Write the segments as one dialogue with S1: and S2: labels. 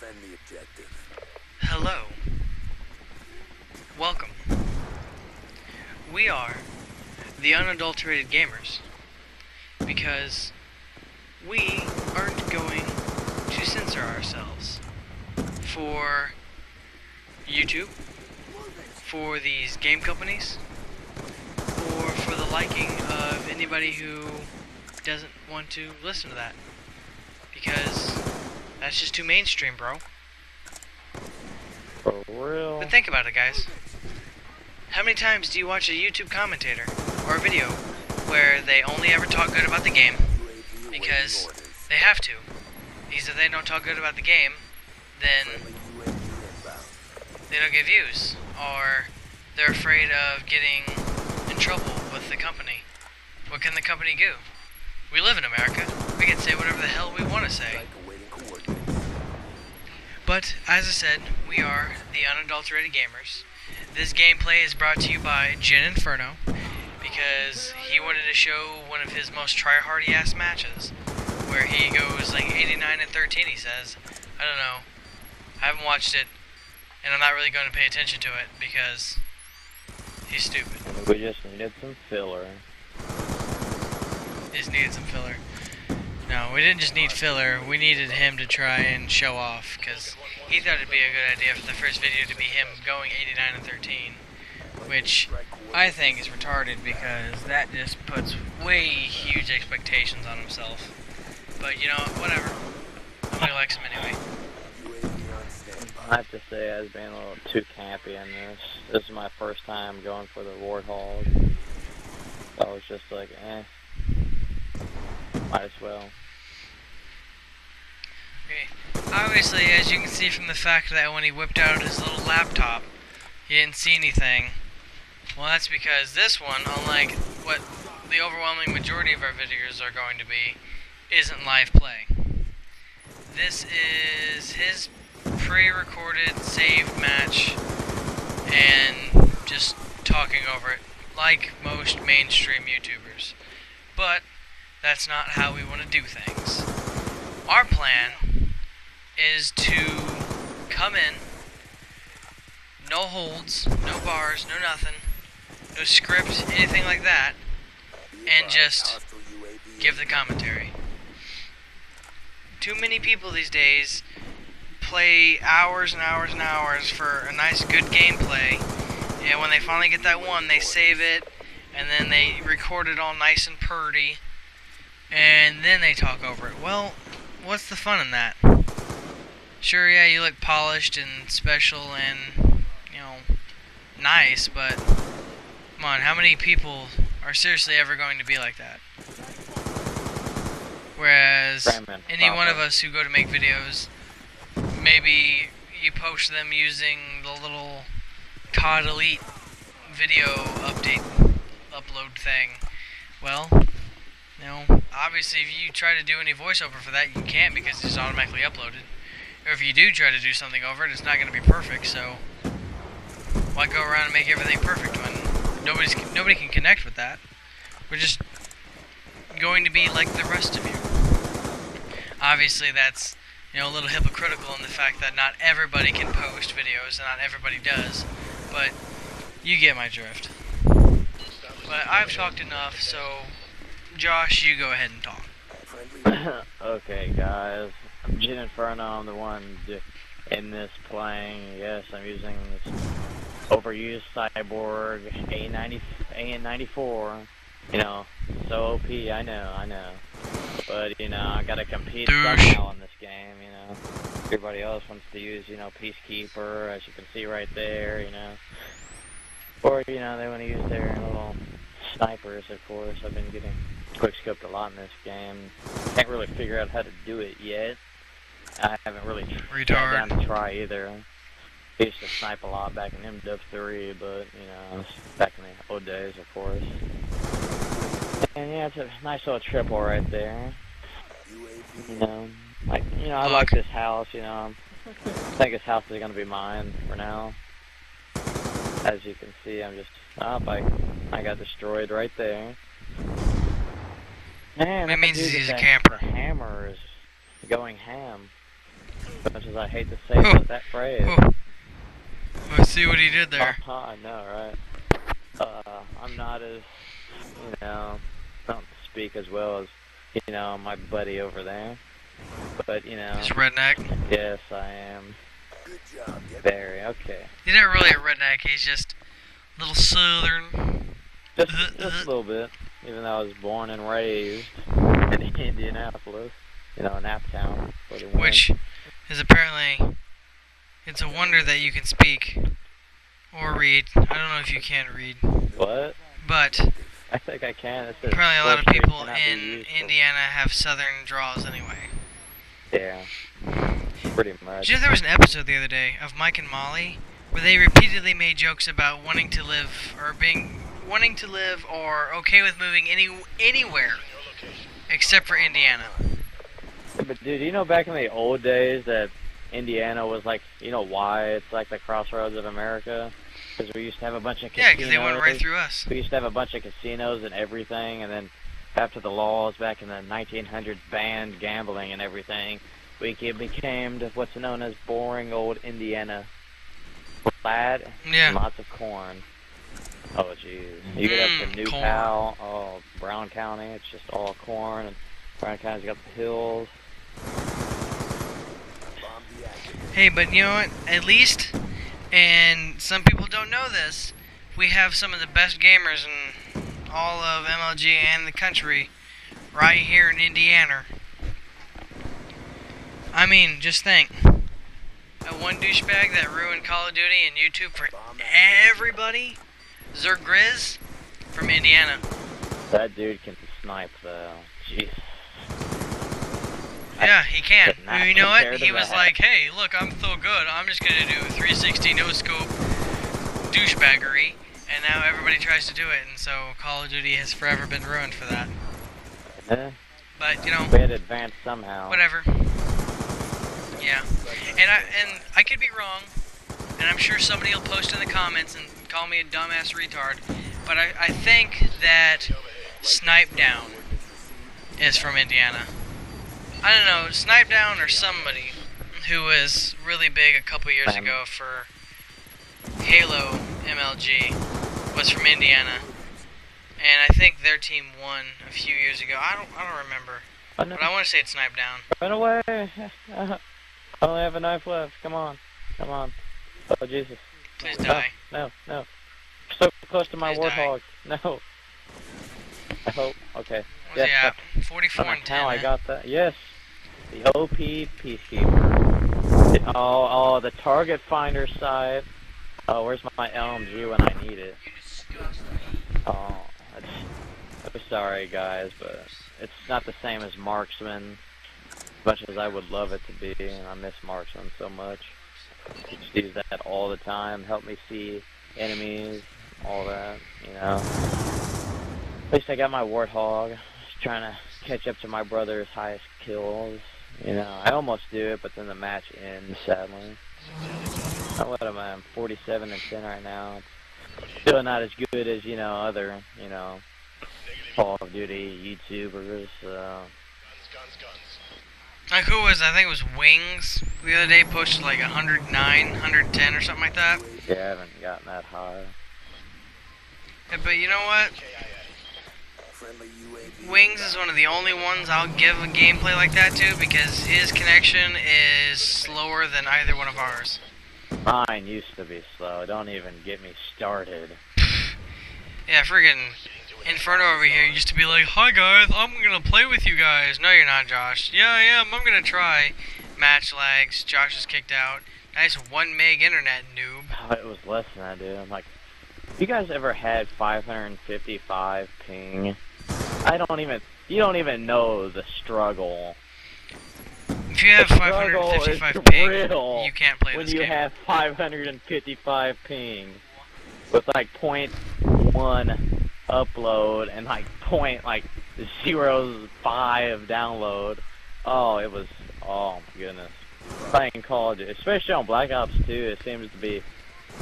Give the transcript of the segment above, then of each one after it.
S1: defend the objective.
S2: Hello. Welcome. We are the unadulterated gamers because we aren't going to censor ourselves for YouTube, for these game companies, or for the liking of anybody who doesn't want to listen to that, because that's just too mainstream, bro.
S3: For real?
S2: But think about it, guys. How many times do you watch a YouTube commentator or a video where they only ever talk good about the game because they have to? Because if they don't talk good about the game, then they don't get views, or they're afraid of getting in trouble with the company. What can the company do? We live in America. We can say whatever the hell we want to say. But, as I said, we are the unadulterated gamers. This gameplay is brought to you by Jin Inferno, because he wanted to show one of his most try-hardy-ass matches, where he goes like 89-13, he says. I don't know. I haven't watched it, and I'm not really going to pay attention to it, because he's stupid.
S3: We just needed some filler.
S2: Just needed some filler. No, we didn't just need filler, we needed him to try and show off, because he thought it'd be a good idea for the first video to be him going 89-13, which I think is retarded, because that just puts way huge expectations on himself. But, you know, whatever. Nobody likes him anyway.
S3: I have to say I was being a little too campy in this. This is my first time going for the Warthog. So I was just like, might as well.
S2: Okay. Obviously, as you can see from the fact that when he whipped out his little laptop, he didn't see anything. Well, that's because this one, unlike what the overwhelming majority of our videos are going to be, isn't live play. This is his pre-recorded saved match and just talking over it, like most mainstream YouTubers. But that's not how we want to do things. Our plan is to come in, no holds, no bars, no nothing, no script, anything like that, and just give the commentary. Too many people these days play hours and hours and hours for a nice good gameplay, and when they finally get that one, they save it, and then they record it all nice and purty, and then they talk over it. Well, what's the fun in that? Sure, yeah, you look polished and special and, you know, nice, but come on, how many people are seriously ever going to be like that? Whereas any one of us who go to make videos, maybe you post them using the little COD Elite video upload thing. Well, you know, obviously if you try to do any voiceover for that, you can't because it's automatically uploaded. Or if you do try to do something over it, it's not going to be perfect, so why go around and make everything perfect when nobody can connect with that? We're just going to be like the rest of you. Obviously that's, you know, a little hypocritical in the fact that not everybody can post videos and not everybody does, but you get my drift. But I've talked enough, so Josh, you go ahead and talk.
S3: Okay, guys. I'm Jin Inferno. I'm the one in this playing. Yes, I'm using this overused cyborg AN94. You know, so OP. I know. But you know, I gotta compete somehow in this game. You know, everybody else wants to use, you know, Peacekeeper, as you can see right there. You know, or you know, they want to use their little snipers. Of course, I've been getting quickscoped a lot in this game. Can't really figure out how to do it yet. I haven't really sat down to try either. I used to snipe a lot back in MW3, but you know, back in the old days, of course. And yeah, it's a nice little triple right there. You know, I like this house. You know, I think this house is gonna be mine for now. As you can see, I'm just I got destroyed right there. Man,
S2: that means he's a camper.
S3: The hammer is going ham. As much as I hate to say that phrase.
S2: Oh, I see what he did there.
S3: I know, right? I'm not as, don't speak as well as, my buddy over there. But,
S2: He's a redneck.
S3: yes, I am. Very, okay.
S2: He's not really a redneck, he's just a little southern.
S3: Just a little bit. Even though I was born and raised in Indianapolis, Naptown.
S2: Which is apparently, it's a wonder that you can speak or read. I don't know if you can read.
S3: What?
S2: But
S3: I think I can.
S2: apparently a lot of people in Indiana have southern draws anyway.
S3: Yeah, pretty much.
S2: Did you know there was an episode the other day of Mike and Molly where they repeatedly made jokes about wanting to live or okay with moving anywhere except for Indiana.
S3: But dude, back in the old days that Indiana was like, why it's like the crossroads of America? Because we used to have a bunch of casinos.
S2: Yeah, because they went right through us.
S3: We used to have a bunch of casinos and everything, and then after the laws back in the 1900s banned gambling and everything, we became what's known as boring old Indiana. Flat,
S2: yeah.
S3: Lots of corn. Oh, jeez. You get up to New Pal, Brown County, it's just all corn, and Brown County's got the hills.
S2: Hey, but you know what? At least, and some people don't know this, we have some of the best gamers in all of MLG and the country right here in Indiana. I mean, just think. That one douchebag that ruined Call of Duty and YouTube for everybody, Zergriz from Indiana.
S3: That dude can snipe though. Jeez.
S2: Yeah, he can. You know what? He was
S3: that.
S2: like, hey, look, I'm so good. I'm just going to do 360 no-scope douchebaggery. And now everybody tries to do it. And so Call of Duty has forever been ruined for that. But,
S3: we had advanced somehow.
S2: Whatever. Yeah. And I could be wrong. And I'm sure somebody will post in the comments and call me a dumbass retard. But I think that Snipe Down is from Indiana. I don't know, Snipe Down or somebody who was really big a couple years ago for Halo MLG was from Indiana. And I think their team won a few years ago. I don't remember. But I want to say it's Snipe Down.
S3: Run away! I only have a knife left. Come on. Come on. Oh, Jesus.
S2: Please die.
S3: No. So close to my
S2: Please
S3: warthog. No. I hope. Okay.
S2: What's he at? 44 and 10.
S3: How I got that? Yes. The OP Peacekeeper. The target finder side. Oh, where's my LMG when I need it? Oh, I'm sorry guys, but it's not the same as Marksman. As much as I would love it to be, and I miss Marksman so much. I just use that all the time. Help me see enemies, all that, At least I got my Warthog. Just trying to catch up to my brother's highest kills. I almost do it, but then the match ends, sadly. What am I? I'm 47 and 10 right now. It's still not as good as, other, Call of Duty YouTubers.
S2: Like who was, I think it was Wings, the other day posted like 109, 110 or something like that.
S3: Yeah, I haven't gotten that high.
S2: Yeah, but you know what? Wings is one of the only ones I'll give a gameplay like that to because his connection is slower than either one of ours.
S3: Mine used to be slow. Don't even get me started.
S2: Yeah, friggin' Inferno over here used to be like, hi guys, I'm gonna play with you guys. No, you're not, Josh. Yeah, I am. I'm gonna try. Match lags. Josh is kicked out. Nice 1 meg internet, noob.
S3: Oh, it was less than that, dude. I'm like, you guys ever had 555 ping? You don't even know the struggle.
S2: If you have 555 ping, you can't play this game.
S3: When you have 555 ping with like 0.1 upload and like 0.05 download. Oh my goodness. Playing Call of Duty, especially on Black Ops 2, it seems to be,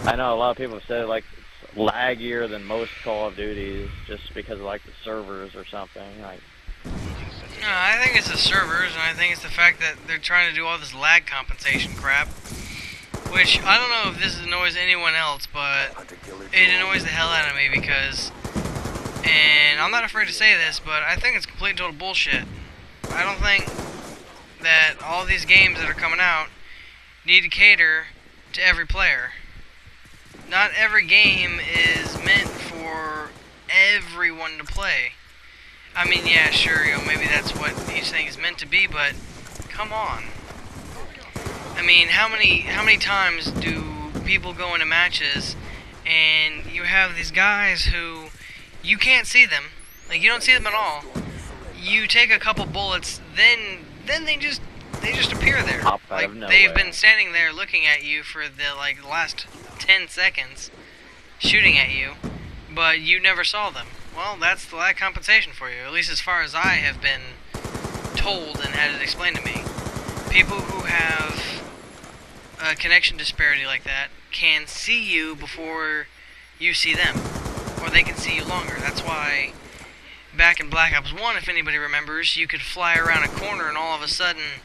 S3: I know a lot of people have said like it's laggier than most Call of Duties just because of like the servers or something. Like,
S2: No, I think it's the servers, and I think it's the fact that they're trying to do all this lag compensation crap. Which, I don't know if this annoys anyone else, but it annoys the hell out of me because, and I'm not afraid to say this, but I think it's complete and total bullshit. I don't think that all these games that are coming out need to cater to every player. Not every game is meant for everyone to play. I mean, yeah, sure, maybe that's what each thing is meant to be, but come on. I mean, how many times do people go into matches and you have these guys who you can't see them, like you don't see them at all. You take a couple bullets, then they just appear there. Like they've been standing there looking at you for the last 10 seconds, shooting at you, but you never saw them. Well, that's the lag compensation for you, at least as far as I have been told and had it explained to me. People who have a connection disparity like that can see you before you see them, or they can see you longer. That's why back in Black Ops 1, if anybody remembers, you could fly around a corner and all of a sudden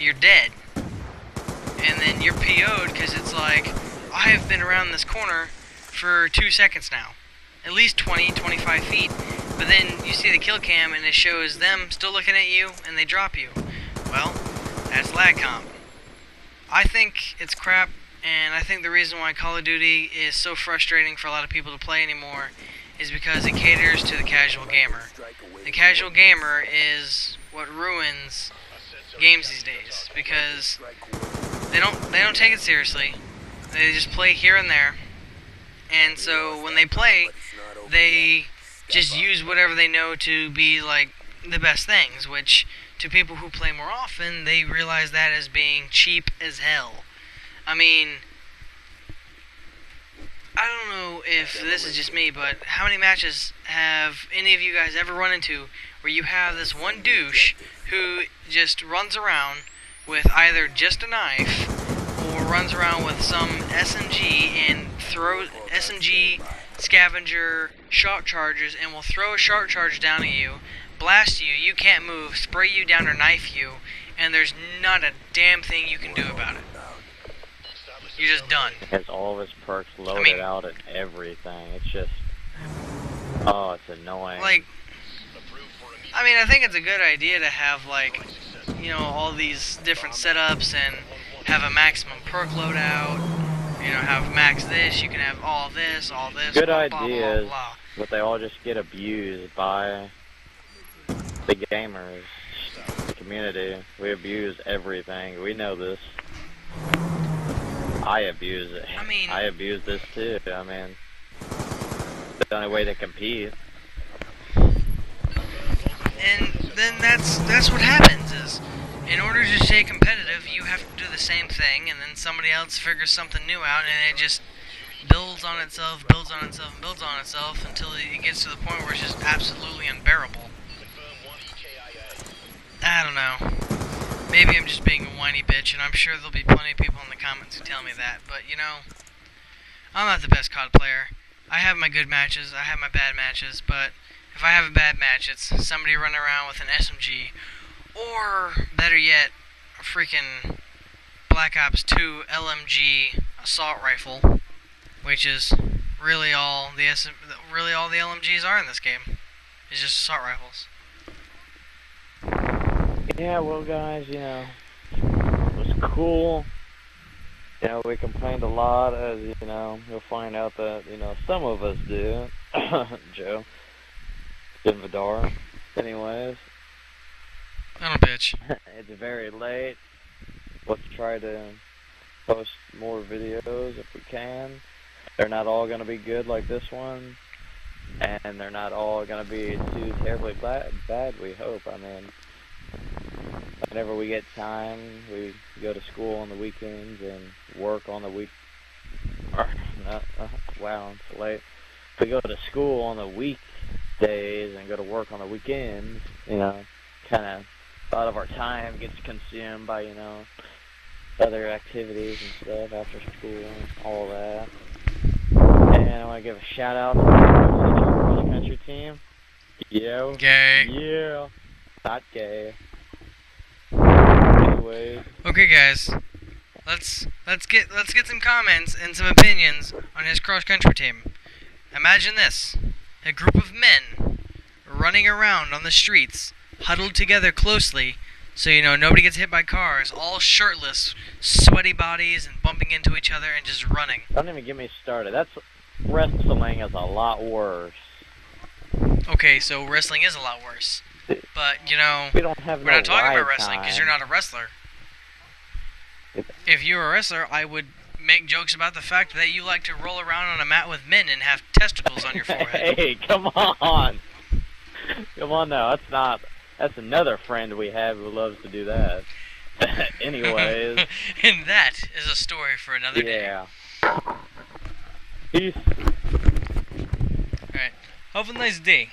S2: you're dead. And then you're PO'd because it's like, I have been around this corner for 2 seconds now. At least 20, 25 feet. But then you see the kill cam and it shows them still looking at you and they drop you. Well, that's lag comp. I think it's crap, and I think the reason why Call of Duty is so frustrating for a lot of people to play anymore is because it caters to the casual gamer. The casual gamer is what ruins games these days because they don't take it seriously. They just play here and there. And so when they play, they just use whatever they know to be like the best things, which to people who play more often, they realize that as being cheap as hell. I mean, I don't know if this is just me, but how many matches have any of you guys ever run into where you have this one douche who just runs around with either just a knife or runs around with some SMG and throws SMG scavenger shock charges and will throw a shock charge down at you, blast you, you can't move, spray you down or knife you, and there's not a damn thing you can do about it. You're just done.
S3: It has all of his perks loaded out and everything. It's just, oh, it's annoying.
S2: Like, I mean, I think it's a good idea to have, like, you know, all these different setups and have a maximum perk loadout. You know, have max this, you can have all this,
S3: good
S2: blah, blah,
S3: ideas,
S2: blah, blah.
S3: but they all just get abused by the gamers, the community. We abuse everything. We know this. I abuse it.
S2: I mean,
S3: I abuse this too. I mean, it's the only way to compete.
S2: And then that's what happens is, in order to stay competitive, you have to do the same thing, and then somebody else figures something new out, and it just builds on itself, builds on itself, and builds on itself until it gets to the point where it's just absolutely unbearable. I don't know. Maybe I'm just being a whiny bitch, and I'm sure there'll be plenty of people in the comments who tell me that, but you know, I'm not the best COD player. I have my good matches, I have my bad matches, but if I have a bad match, it's somebody running around with an SMG, or, better yet, a freaking Black Ops 2 LMG assault rifle, which is really all the LMGs are in this game. It's just assault rifles.
S3: Yeah, well, guys, you know, it was cool. You know, we complained a lot, as you know, you'll find out that, you know, some of us do. Joe. Jim Vidar. Anyways.
S2: I'm a bitch.
S3: It's very late. Let's try to post more videos if we can. They're not all going to be good like this one. And they're not all going to be too terribly bad, we hope. I mean, whenever we get time, we go to school on the weekends and work on the week. Wow, it's late. We go to school on the weekdays and go to work on the weekends. You know, kind of a lot of our time gets consumed by, you know, other activities and stuff after school and all that. And I want to give a shout out to the cross country team. Yo.
S2: Gay.
S3: Yeah. Not gay. Anyways.
S2: Okay, guys. Let's get some comments and some opinions on his cross country team. Imagine this: a group of men running around on the streets, huddled together closely, so nobody gets hit by cars, all shirtless, sweaty bodies, and bumping into each other and just running.
S3: Don't even get me started. Wrestling is a lot worse.
S2: Okay, so wrestling is a lot worse. But,
S3: we don't have
S2: we're not talking about wrestling because you're not a wrestler. If you were a wrestler, I would make jokes about the fact that you like to roll around on a mat with men and have testicles on your forehead.
S3: Hey, come on. Come on now. That's another friend we have who loves to do that. Anyways.
S2: And that is a story for another day.
S3: Yeah. Peace.
S2: Alright. Have a nice day.